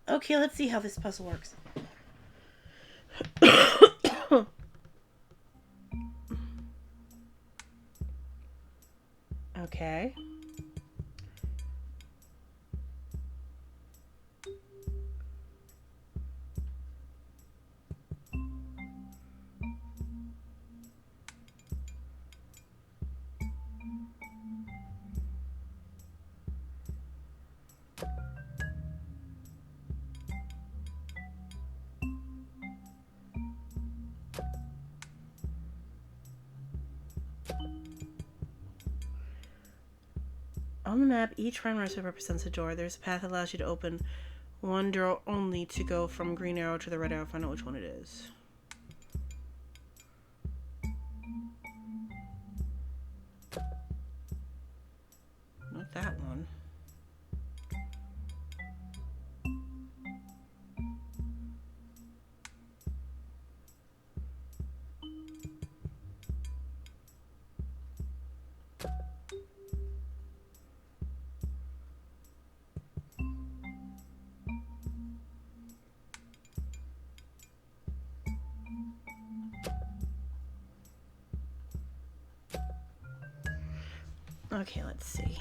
Okay, let's see how this puzzle works. Okay. On the map, each round represents a door. There's a path that allows you to open one door only to go from green arrow to the red arrow. Find out which one it is. Not that one. Okay, let's see.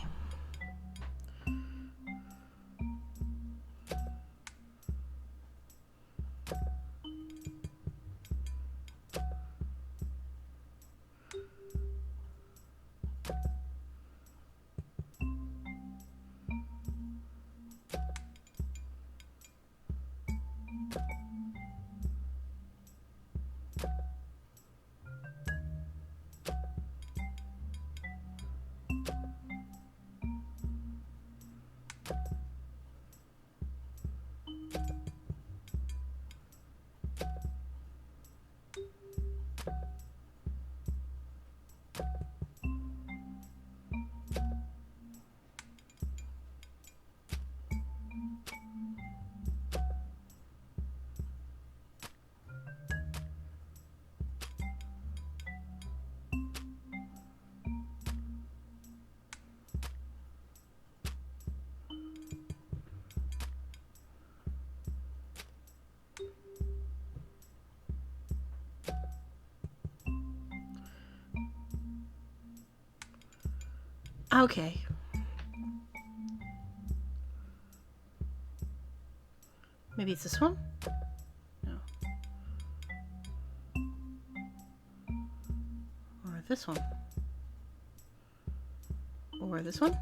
Okay. Maybe it's this one? No. Or this one? Or this one?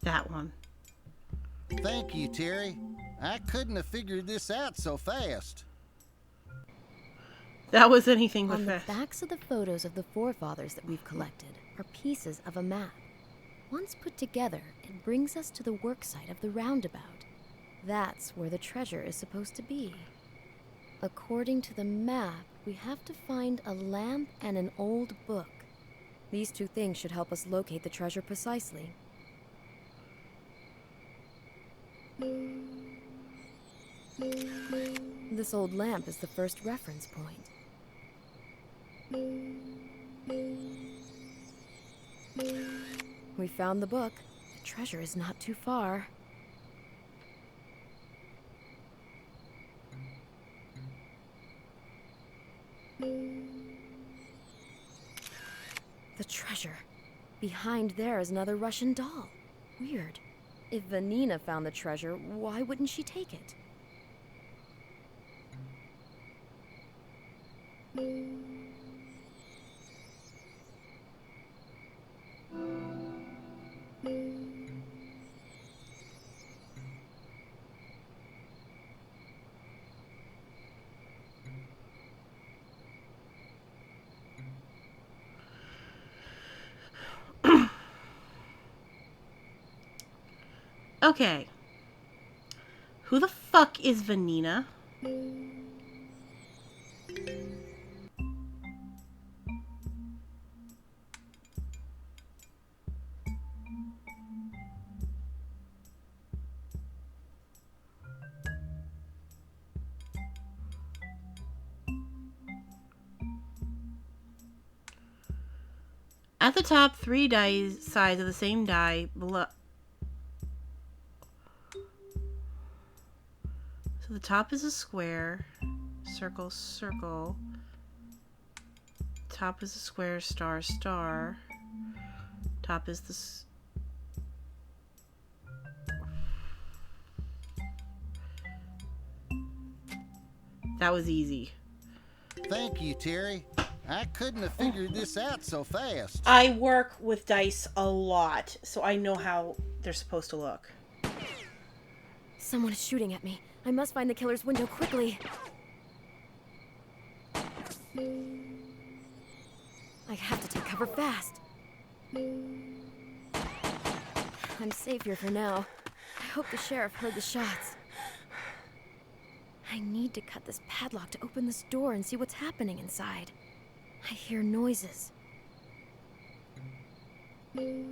That one. Thank you, Terry. I couldn't have figured this out so fast. That was anything but On the fast. backs of the photos of the forefathers that we've collected are pieces of a map. Once put together, it brings us to the worksite of the roundabout. That's where the treasure is supposed to be. According to the map, we have to find a lamp and an old book. These two things should help us locate the treasure precisely. This old lamp is the first reference point. We found the book. The treasure is not too far. The treasure. Behind there is another Russian doll. Weird. If Vanina found the treasure, why wouldn't she take it? Okay. Who the fuck is Vanina? At the top, 3 sides of the same die below. So the top is a square, circle, circle. Top is a square, star, star. Top is this. That was easy. Thank you, Terry. I couldn't have figured this out so fast. I work with dice a lot, so I know how they're supposed to look. Someone is shooting at me. I must find the killer's window quickly. I have to take cover fast. I'm safe here for now. I hope the sheriff heard the shots. I need to cut this padlock to open this door and see what's happening inside. I hear noises. The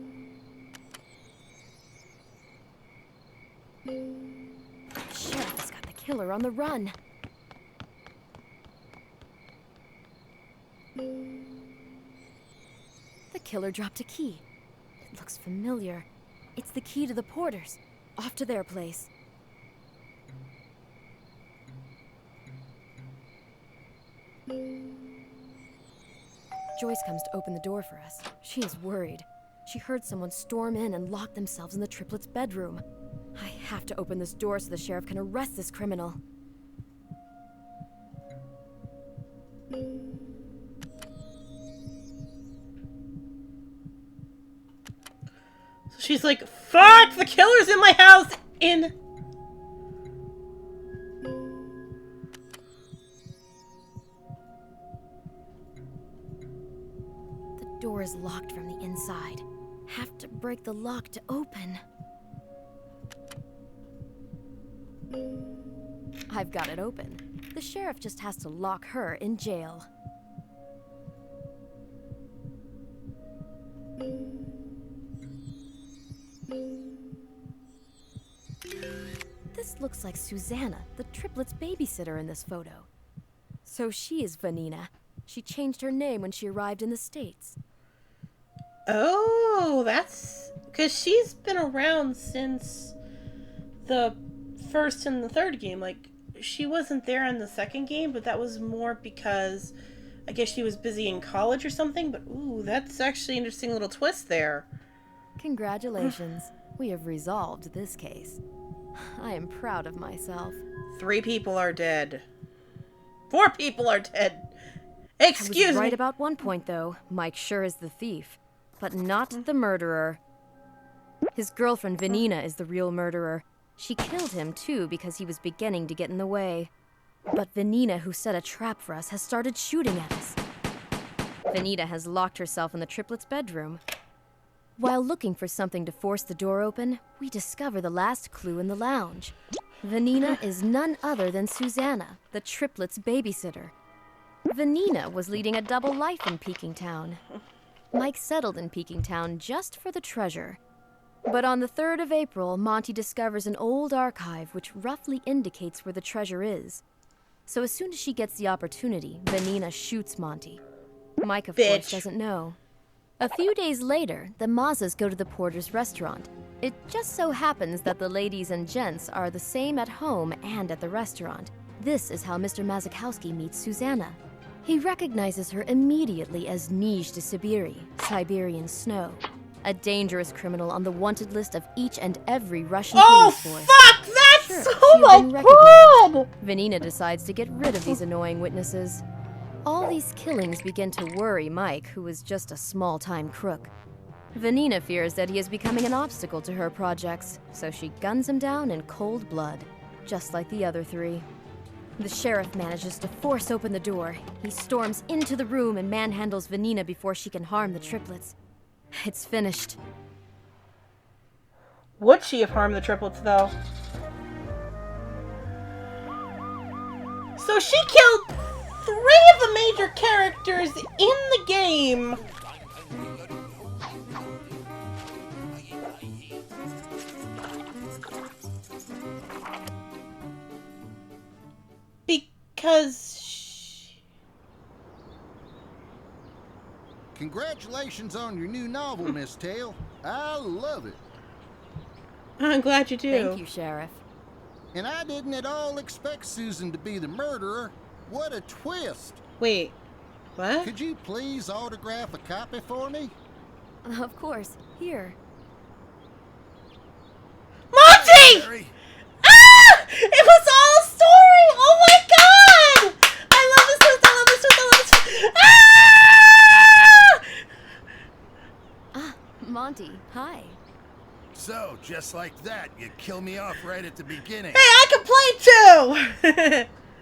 sheriff has got the killer on the run. The killer dropped a key. It looks familiar. It's the key to the Porters. Off to their place. Joyce comes to open the door for us. She is worried. She heard someone storm in and lock themselves in the triplets' bedroom. I have to open this door so the sheriff can arrest this criminal. So she's like, fuck, the killer's in my house in... The door is locked from the inside. Have to break the lock to open. I've got it open. The sheriff just has to lock her in jail. This looks like Susanna, the triplets' babysitter in this photo. So she is Vanina. She changed her name when she arrived in the States. Oh, that's... because she's been around since the first and the third game. Like, she wasn't there in the second game, but that was more because I guess she was busy in college or something. But, ooh, that's actually an interesting little twist there. Congratulations. We have resolved this case. I am proud of myself. 3 people are dead. 4 people are dead. Excuse I was right me. about one point, though. Mike sure is the thief, but not the murderer. His girlfriend, Vanina, is the real murderer. She killed him, too, because he was beginning to get in the way. But Vanina, who set a trap for us, has started shooting at us. Vanina has locked herself in the triplets' bedroom. While looking for something to force the door open, we discover the last clue in the lounge. Vanina is none other than Susanna, the triplets' babysitter. Vanina was leading a double life in Peking Town. Mike settled in Peking Town just for the treasure. But on the 3rd of April, Monty discovers an old archive which roughly indicates where the treasure is. So as soon as she gets the opportunity, Vanina shoots Monty. Mike, of course, doesn't know. A few days later, the Mazas go to the Porter's restaurant. It just so happens that the ladies and gents are the same at home and at the restaurant. This is how Mr. Mazakowski meets Susanna. He recognizes her immediately as Nij de Sibiri, Siberian Snow, a dangerous criminal on the wanted list of each and every Russian police force. Fuck! That's Sure, so she had been recognized. Vanina decides to get rid of these annoying witnesses. All these killings begin to worry Mike, who is just a small-time crook. Vanina fears that he is becoming an obstacle to her projects, so she guns him down in cold blood, just like the other 3. The sheriff manages to force open the door. He storms into the room and manhandles Vanina before she can harm the triplets. It's finished. Would she have harmed the triplets, though? So she killed 3 of the major characters in the game. Because Congratulations on your new novel, Miss Tail. I love it. I'm glad you do. Thank you, Sheriff. And I didn't at all expect Susan to be the murderer. What a twist. Wait, what? Could you please autograph a copy for me? Of course. Here. Monty! Harry? Ah! It was all a story! Oh my god! I love this twist, I love this twist, I love this twist. Ah! Ah, Monty. Hi. So, just like that, you kill me off right at the beginning. Hey, I can play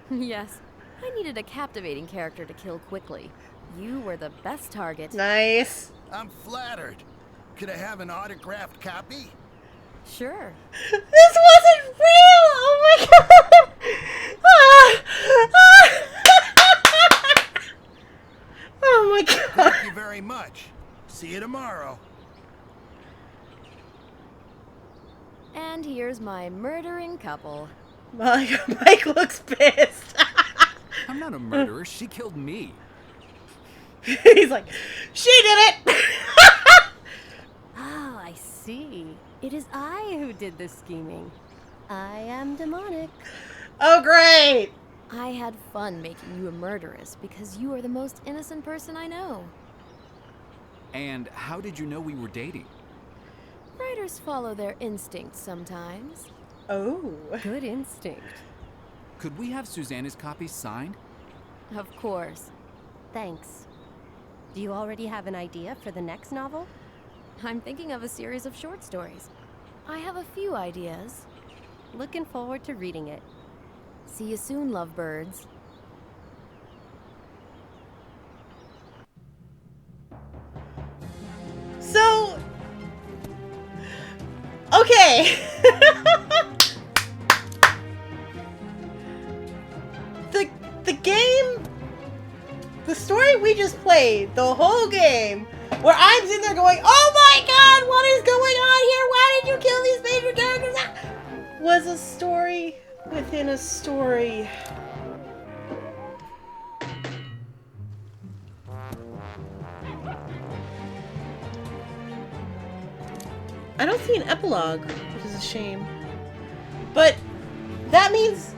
too! Yes. I needed a captivating character to kill quickly. You were the best target. Nice. I'm flattered. Could I have an autographed copy? Sure. This wasn't real! Oh my god! Ah! Ah! Oh my god. Thank you very much. See you tomorrow. And here's my murdering couple. Mike looks pissed. I'm not a murderer. She killed me. He's like, she did it! Oh, I see. It is I who did the scheming. I am demonic. Oh, great! I had fun making you a murderess because you are the most innocent person I know. And how did you know we were dating? Writers follow their instincts sometimes. Oh. Good instinct. Could we have Susanna's copy signed? Of course. Thanks. Do you already have an idea for the next novel? I'm thinking of a series of short stories. I have a few ideas. Looking forward to reading it. See you soon, lovebirds. So... Okay. the game... The story we just played, the whole game, where I'm sitting there going, oh my god, what is going on here? Why did you kill these major characters? Was a story within a story. I don't see an epilogue, which is a shame. But that means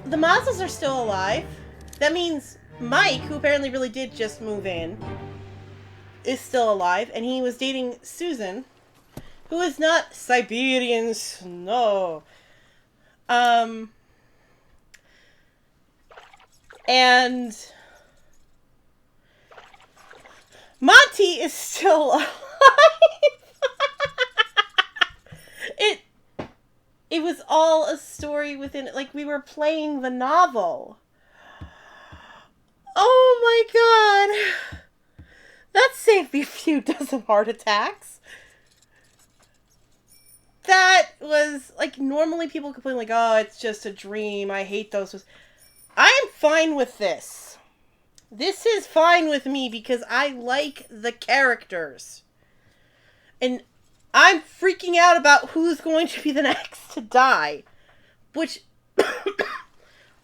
the Mazdas are still alive. That means Mike, who apparently really did just move in, is still alive, and he was dating Susan, who is not Siberian snow. And Monty is still alive. It was all a story within it, like we were playing the novel. Oh my god. That saved me a few dozen heart attacks. That was, like, normally people complain, like, oh, it's just a dream, I hate those. I am fine with this. This is fine with me because I like the characters. And I'm freaking out about who's going to be the next to die. Which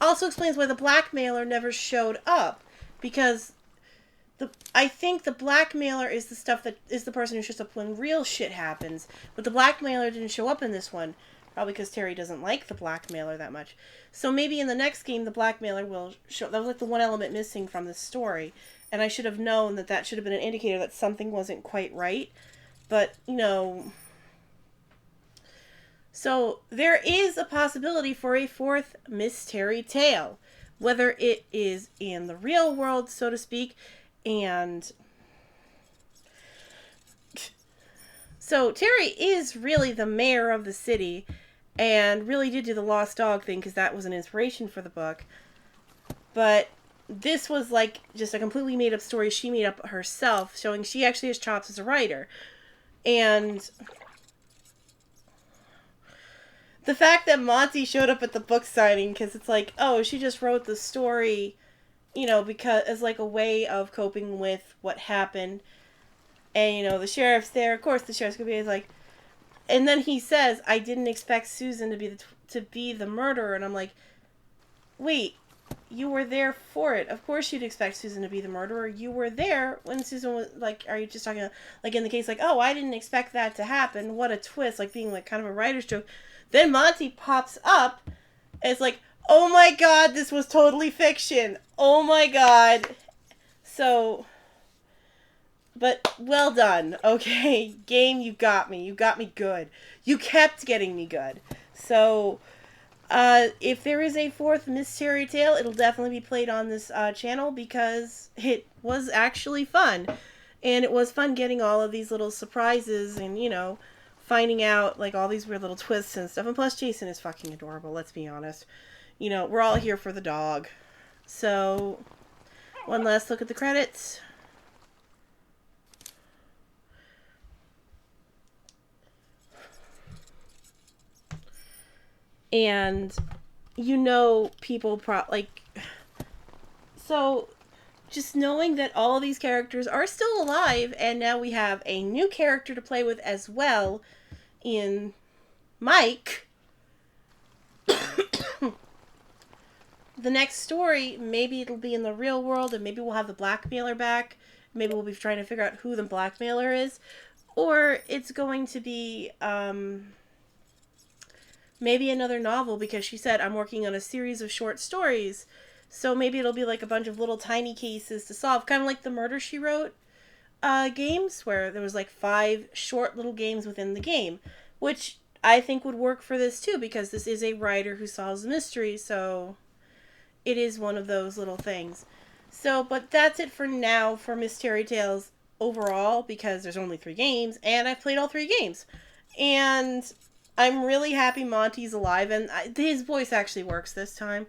also explains why the blackmailer never showed up. Because I think the blackmailer is the stuff that is the person who shows up when real shit happens. But the blackmailer didn't show up in this one. Probably because Terry doesn't like the blackmailer that much. So maybe in the next game the blackmailer will show. That was like the one element missing from the story. And I should have known that that should have been an indicator that something wasn't quite right. But, you know... So, there is a possibility for a fourth Miss Terry tale. Whether it is in the real world, so to speak, and... So, Terry is really the mayor of the city, and really did do the lost dog thing, because that was an inspiration for the book. But this was, like, just a completely made-up story she made up herself, showing she actually has chops as a writer. And the fact that Monty showed up at the book signing, because it's like, oh, she just wrote the story, because as like a way of coping with what happened. And, the sheriff's there. Of course, the sheriff's gonna be like, and then he says, I didn't expect Susan to be the murderer. And I'm like, wait, you were there for it. Of course you'd expect Susan to be the murderer. You were there when Susan was, like, are you just talking about, like, in the case, like, oh, I didn't expect that to happen. What a twist, like, being, like, kind of a writer's joke. Then Monty pops up, and it's like, oh my god, this was totally fiction. Oh my god. So, but well done, okay? Game, you got me. You got me good. You kept getting me good. So, if there is a fourth Mystery Tale, it'll definitely be played on this channel because it was actually fun. And it was fun getting all of these little surprises and, finding out, like, all these weird little twists and stuff. And plus, Jason is fucking adorable, let's be honest. We're all here for the dog. So, one last look at the credits. And, people so, just knowing that all of these characters are still alive, and now we have a new character to play with as well in Mike. The next story, maybe it'll be in the real world, and maybe we'll have the blackmailer back. Maybe we'll be trying to figure out who the blackmailer is. Or it's going to be, maybe another novel, because she said, I'm working on a series of short stories. So maybe it'll be like a bunch of little tiny cases to solve. Kind of like the Murder, She Wrote games, where there was like 5 short little games within the game. Which I think would work for this too, because this is a writer who solves the mystery, so it is one of those little things. So, but that's it for now for Mystery Tales overall, because there's only 3 games, and I've played all 3 games. And I'm really happy Monty's alive, and his voice actually works this time.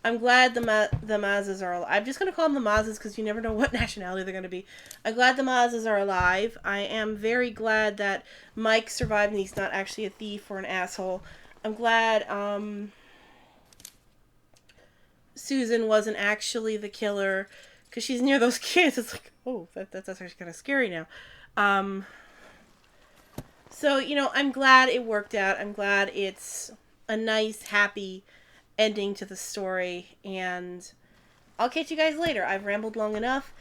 I'm glad the Mazes are alive. I'm just going to call them the Mazes because you never know what nationality they're going to be. I'm glad the Mazes are alive. I am very glad that Mike survived and he's not actually a thief or an asshole. I'm glad Susan wasn't actually the killer because she's near those kids. It's like, oh, that's actually kind of scary now. So, I'm glad it worked out. I'm glad it's a nice, happy ending to the story, and I'll catch you guys later. I've rambled long enough.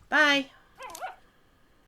Bye.